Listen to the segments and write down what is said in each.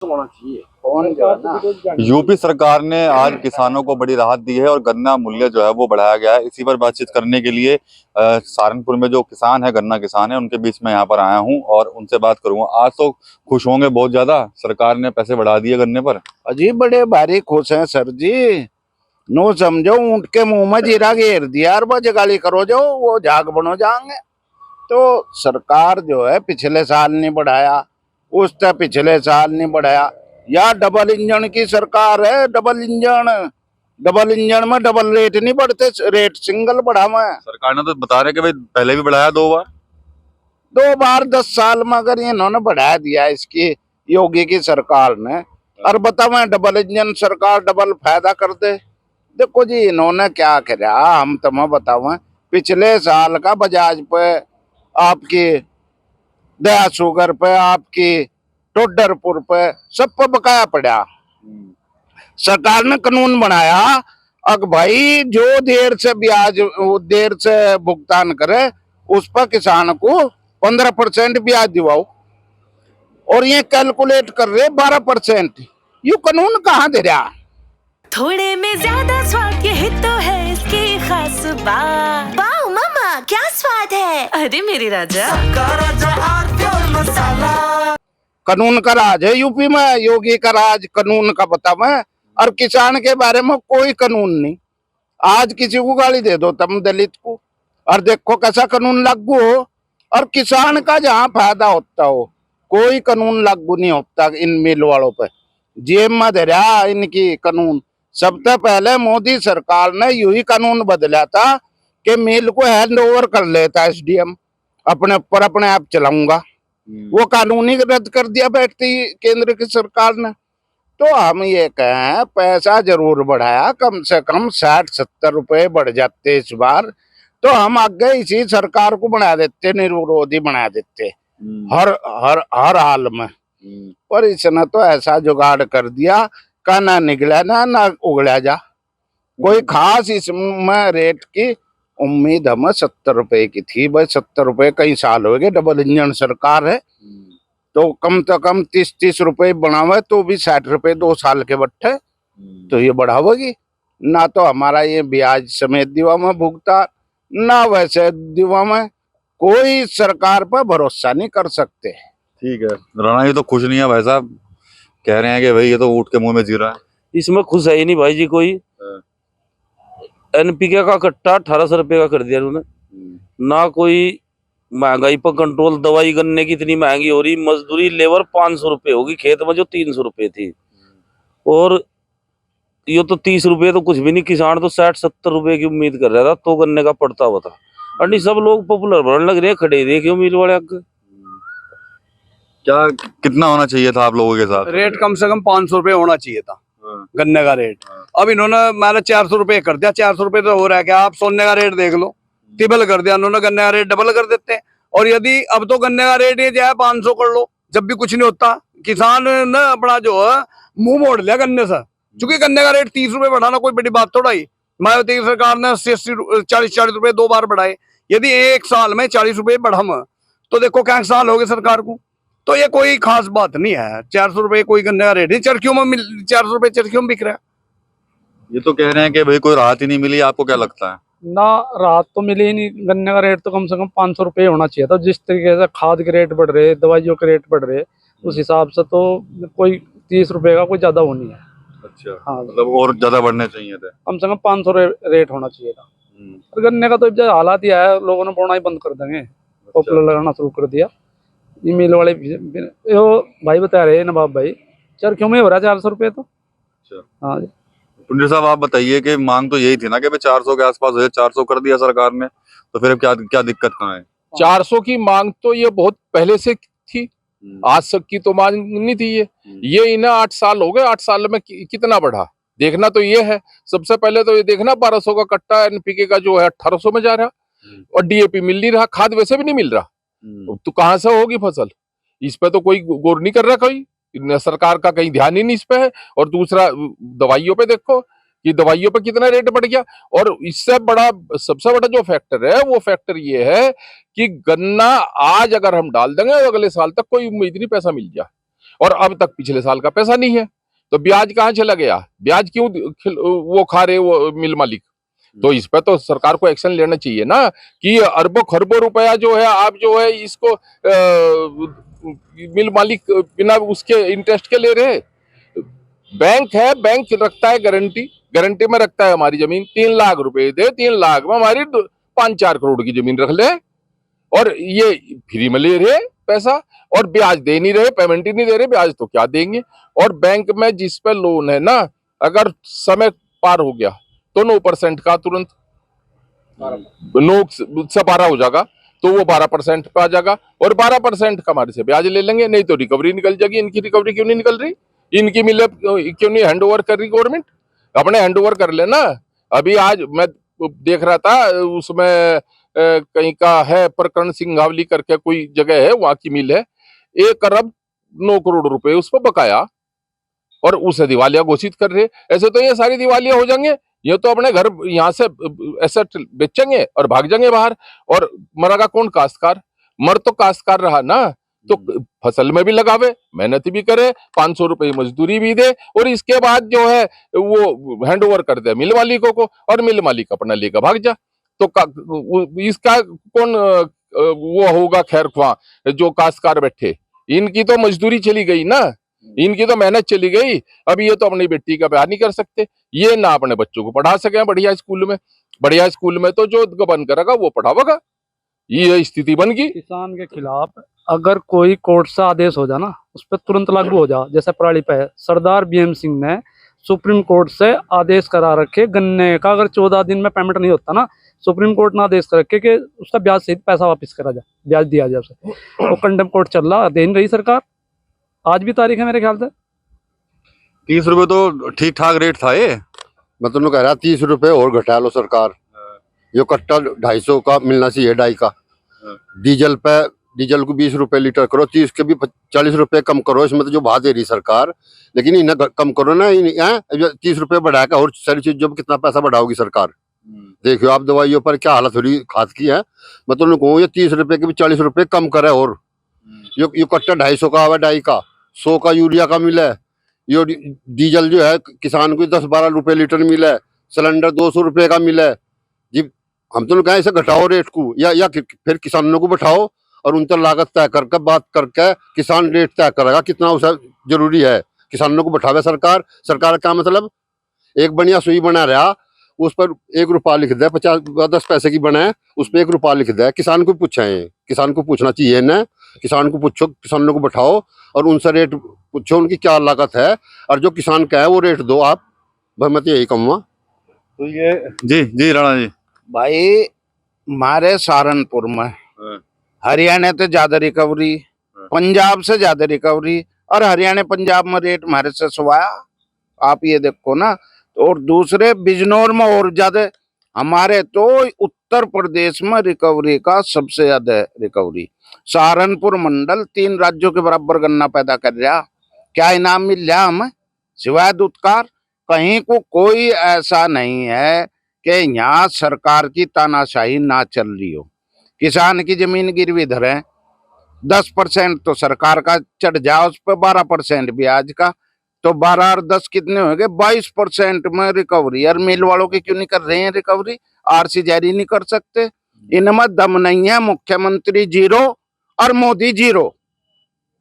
होना चाहिए। कौन जो है ना, यूपी सरकार ने आज किसानों को बड़ी राहत दी है और गन्ना मूल्य जो है वो बढ़ाया गया है। इसी पर बातचीत करने के लिए सहारनपुर में जो किसान है, गन्ना किसान है, उनके बीच में यहाँ पर आया हूँ और उनसे बात करूंगा। आज तो खुश होंगे बहुत ज्यादा, सरकार ने पैसे बढ़ा दिए गन्ने पर। अजी बड़े भारी खुश हैं सर जी। नो समझो ऊंट के मुंह में जीरा घेर दिया और बस गाली करो जो वो झाग बनो जाएंगे। तो सरकार जो है पिछले साल नहीं बढ़ाया, उससे पिछले साल नहीं बढ़ाया। या डबल इंजन की सरकार है, डबल इंजन में डबल रेट नहीं बढ़ते, रेट सिंगल बढ़ा हुआ है। सरकार ने तो बता रहे कि भाई पहले भी बढ़ाया 2 बार। 2 बार 10 साल में अगर इन्होंने बढ़ा दिया इसकी योगी की सरकार ने, और बताओ डबल इंजन सरकार डबल फायदा कर दे। देखो जी इन्होंने क्या करा, हम तुम्हें बताओ। पिछले साल का बजाज पे, आपकी दया शुगर पे, आपकी टोडरपुर पे, सब पे बकाया पड़ा। सरकार ने कानून बनाया, अब भाई जो देर से ब्याज, देर से भुगतान करे उस पर किसान को 15% ब्याज दिवाओ, और ये कैलकुलेट कर रहे 12%। ये कानून कहाँ दे रहा। थोड़े में ज्यादा स्वाद, यही तो है इसकी खास बात। वाओ मामा क्या स्वाद है, अरे मेरे राजा। कानून का राज है यूपी में, योगी का राज कानून का बतावे। और किसान के बारे में कोई कानून नहीं। आज किसी को गाली दे दो तुम दलित को, और देखो कैसा कानून लागू हो। और किसान का जहाँ फायदा होता हो, कोई कानून लागू नहीं होता इन मिल वालों पे। जेब में दे रहा इनकी कानून। सबसे पहले मोदी सरकार ने यू ही कानून बदला था कि मिल को हैंड ओवर कर लेता एसडीएम, अपने ऊपर अपने आप चलाऊंगा। वो कानून ही रद्द कर दिया बैठती केंद्र की सरकार ने। तो हम ये कहें पैसा जरूर बढ़ाया, कम से कम 60-70 रुपए बढ़ जाते इस बार, तो हम आगे इसी सरकार को बना देते, निर्विरोधी बना देते हर हर हर हाल में। पर इसने तो ऐसा जुगाड़ कर दिया का ना निकला ना उगला जा। कोई खास इसमें रेट की उम्मीद हमें 70 रुपए की थी। भाई 70 रुपए कई साल हो गए, डबल इंजन सरकार है, तो कम 30 रुपए बढ़ावे तो भी 60 रुपए 2 साल के बट्टे, तो ये बढ़ावेगी ना। तो हमारा ये ब्याज समेत दिवा में भुगतान, ना वैसे दिवा में। कोई सरकार पर भरोसा नहीं कर सकते। ठीक है, राणा जी तो खुश नहीं है भाई साहब, कह रहे हैं कि भाई ये तो ऊँट के मुंह में जीरा है। इसमें खुश है ही नहीं भाई जी कोई। एनपीके का कट्टा 1800 रुपए का कर दिया उन्होंने। ना कोई महंगाई पर कंट्रोल, दवाई गन्ने की इतनी महंगी हो रही, मजदूरी लेबर 500 रुपए होगी खेत में जो 300 रुपए थी, और ये तो 30 रुपए तो कुछ भी नहीं। किसान तो 60-70 रुपए की उम्मीद कर रहा था तो गन्ने का पड़ता हुआ था। और नहीं, सब लोग पॉपुलर बनने लग रहे हैं, खड़े देखियो मिल वाले आगे। क्या कितना होना चाहिए था आप लोगों के साथ? रेट कम से कम 500 रुपए होना चाहिए था गन्ने का रेट। अब इन्होंने मैंने 400 रुपए कर दिया। 400 रुपए तो हो रहा है क्या, आप सोने का रेट देख लो, टिबल कर दिया उन्होंने, गन्ने का रेट डबल कर देते हैं। और यदि अब तो गन्ने का रेट ये जाए 500 कर लो, जब भी कुछ नहीं होता। किसान ने अपना जो है मुंह मोड़ लिया गन्ने से, चूंकि गन्ने का रेट 30 रुपए बढ़ाना कोई बड़ी बात थोड़ा ही। मायावती की सरकार ने 40 रुपए 2 बार बढ़ाए। यदि एक साल में 40 रुपए बढ़ा तो देखो क्या साल हो गए सरकार को। तो ये कोई खास बात नहीं है। 400 रुपए कोई गन्ने का रेट है, चरखियों में 400 रुपए चरखियों में बिक रहा है। ये तो कह रहे हैं कि भाई कोई राहत ही नहीं मिली, आपको क्या लगता है? ना, राहत तो मिली ही नहीं। गन्ने का रेट तो कम से कम 500 रुपये होना चाहिए था। जिस तरीके से खाद के रेट बढ़ रहे, दवाइयों के रेट बढ़ रहे, उस हिसाब से तो कोई 30 रुपए का कोई ज्यादा वो नहीं है। अच्छा, हाँ, मतलब और ज्यादा बढ़ने चाहिए थे। कम से कम 500 रेट होना चाहिए था। और गन्ने का तो जब हालात ही है, लोगों ने बोना ही बंद कर देंगे, पॉपुलर लगाना शुरू कर दिया। ये मिल वाले यो भाई बता रहे नवाब भाई, चरखियों में हो रहा है 400 रुपये तो। हाँ जी, पुंजर साहब आप बताइए कि मांग तो यही थी ना कि भाई 400 के आसपास हो जाए, 400 कर दिया सरकार ने, तो फिर क्या क्या दिक्कत कहाँ है? 400 की मांग तो ये बहुत पहले से थी, आज तक की तो मांग नहीं थी। ये इन्हें 8 साल हो गए, 8 साल में कितना बढ़ा देखना तो ये है। सबसे पहले तो ये देखना 1200 का कट्टा एनपीके का जो है 1800 में जा रहा, और डीएपी मिल नहीं रहा, खाद वैसे भी नहीं मिल रहा, तो कहाँ से होगी फसल? इस पे तो कोई गौर नहीं कर रहा, कोई सरकार का कहीं ध्यान ही नहीं इस पे है। और दूसरा दवाइयों पे देखो कि दवाइयों पे कितना रेट बढ़ गया। और इससे बड़ा, सबसे बड़ा जो फैक्टर है वो फैक्टर ये है कि गन्ना आज अगर हम डाल देंगे तो अगले साल तक कोई उम्मीद नहीं पैसा मिल जाए। और अब तक पिछले साल का पैसा नहीं है, तो ब्याज कहाँ चला गया? ब्याज क्यों वो खा रहे वो मिल मालिक? तो इस पे तो सरकार को एक्शन लेना चाहिए ना, कि अरबों खरबों रुपया जो है आप जो है इसको मिल मालिक बिना उसके इंटरेस्ट के ले रहे। बैंक है, बैंक रखता है गारंटी में रखता है हमारी जमीन 3 लाख रुपए दे, 3 लाख में हमारी 5-4 करोड़ की जमीन रख ले, और ये फ्री में ले रहे पैसा और ब्याज दे नहीं रहे, पेमेंट ही नहीं दे रहे, ब्याज तो क्या देंगे। और बैंक में जिस पे लोन है ना, अगर समय पार हो गया तो 9% का तुरंत 9 से 12 हो जाएगा, तो वो 12% पे आ जाएगा, और 12% का हमारे से ब्याज ले लेंगे, नहीं तो रिकवरी निकल जाएगी। इनकी रिकवरी क्यों नहीं निकल रही? इनकी मिले क्यों नहीं हैंड ओवर कर रही गवर्नमेंट? अपने हैंड ओवर कर लेना। अभी आज मैं देख रहा था, उसमें कहीं का है प्रकरण, सिंघावली करके कोई जगह है, वहां की मिल है, 1 अरब 9 करोड़ रुपए उस पर बकाया, और उसे दिवालिया घोषित कर रहे। ऐसे तो ये सारी दिवालिया हो जाएंगे, ये तो अपने घर यहाँ से एसेट बेचेंगे और भाग जाएंगे बाहर। और मरेगा कौन? काश्तकार। मर तो काश्तकार रहा ना, तो फसल में भी लगावे, मेहनत भी करे, 500 रुपए मजदूरी भी दे, और इसके बाद जो है वो हैंड ओवर कर दे मिल मालिकों को, और मिल मालिक अपना लेकर भाग जा। तो इसका कौन वो होगा खैर ख्वाह? जो काश्तकार बैठे, इनकी तो मजदूरी चली गई ना, इनकी तो मेहनत चली गई। अब ये तो अपनी बेटी का ब्याह नहीं कर सकते, ये ना अपने बच्चों को पढ़ा सके बढ़िया स्कूल में। बढ़िया स्कूल में तो जो गबन करेगा वो पढ़ावेगा, ये स्थिति बन गई। किसान के खिलाफ अगर कोई कोर्ट से आदेश हो जाए ना, उस पर तुरंत लागू हो जा। जैसे पराली पे सरदार BM सिंह ने सुप्रीम कोर्ट से आदेश करा रखे, गन्ने का अगर 14 दिन में पेमेंट नहीं होता ना, सुप्रीम कोर्ट ने आदेश कर रखे कि उसका ब्याज सहित पैसा वापस करा जाए, ब्याज दिया जाए उसे। वो कंडेम कोर्ट चल रहा, दे नहीं रही सरकार, आज भी तारीख है मेरे ख्याल से। 30 रुपए तो ठीक ठाक रेट था ये। मैं तो कह रहा 30 रुपए और घटा लो सरकार, ये कट्टा 250 का मिलना चाहिए, 2.5 का। डीजल को 20 रुपए लीटर करो, 30 के भी 40 रुपए कम करो, इसमें तो जो भाव दे रही सरकार, लेकिन इन्हें कम करो ना। 30 रुपए बढ़ा के और सारी चीजों पर कितना पैसा बढ़ाओगी सरकार? देखियो आप दवाइयों पर क्या हालत हो रही खाद की है। मैं तो कहूँ ये 30 रुपए के भी 40 रुपए कम करे, और ये कट्टा 250 का आवा, 2.5 का, 100 का यूरिया का मिले। ये डीजल जो है किसान को 10-12 रुपए लीटर मिले, सिलेंडर 200 रुपए का मिले जी। हम तो कहें इसे घटाओ रेट को, या फिर किसानों को बैठाओ और उन पर लागत तय करके बात करके किसान रेट तय करेगा कितना उसे जरूरी है। किसानों को बैठावे सरकार। सरकार का मतलब एक बढ़िया सुई बना रहा, उस पर 1 रुपया लिख दे, 50-10 पैसे की बने, उस पर 1 रुपया लिख दे। किसान को पूछे, किसान को पूछना चाहिए ना, किसान को पूछो, किसानों को बैठाओ और उनसे रेट पूछो उनकी क्या लागत है, और जो किसान का है वो रेट दो आप। भाई मैं तो यही कहूँगा। तो ये जी राणा जी, भाई हमारे सहारनपुर में हरियाणा से ज्यादा रिकवरी, पंजाब से ज्यादा रिकवरी, और हरियाणा पंजाब में रेट हमारे से सवाया, आप ये देखो ना। और दूसरे बिजनौर में और ज्यादा, हमारे तो उत्तर प्रदेश में रिकवरी का सबसे ज्यादा रिकवरी। सहारनपुर मंडल 3 राज्यों के बराबर गन्ना पैदा कर रहा। क्या इनाम मिल रहा हमें सिवाय दुत्कार? कहीं को कोई ऐसा नहीं है कि यहाँ सरकार की तानाशाही ना चल रही हो। किसान की जमीन गिरवी धरे, 10% तो सरकार का चढ़ जाए, उस पर 12% ब्याज का, तो 12 और 10 कितने हो गए? 22% में रिकवरी। और मिल वालों की क्यों नहीं कर रहे हैं रिकवरी? RC जारी नहीं कर सकते? इनमें दम नहीं है। मुख्यमंत्री 0 और मोदी 0।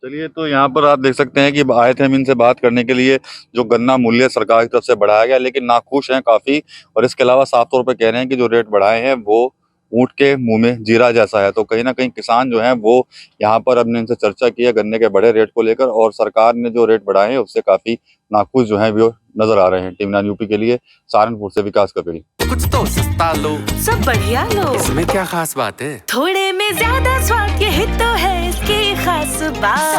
चलिए, तो यहाँ पर आप देख सकते हैं कि आए थे हम इनसे बात करने के लिए। जो गन्ना मूल्य सरकार की तरफ से बढ़ाया गया, लेकिन नाखुश हैं काफी, और इसके अलावा साफ तौर पे कह रहे हैं कि जो रेट बढ़ाए हैं वो ऊंट के मुंह में जीरा जैसा है। तो कहीं ना कहीं किसान जो हैं वो यहाँ पर हमने इनसे चर्चा की है गन्ने के बड़े रेट को लेकर, और सरकार ने जो रेट बढ़ाए हैं उससे काफी नाखुश जो है वो नजर आ रहे हैं। टीम 9 यूपी के लिए सहारनपुर से विकास कपेड़ी। कुछ तो सस्ता लो, सब बढ़िया लो, इसमें क्या खास बात है? थोड़े में ज्यादा स्वाद, यही तो है इसकी खास बात।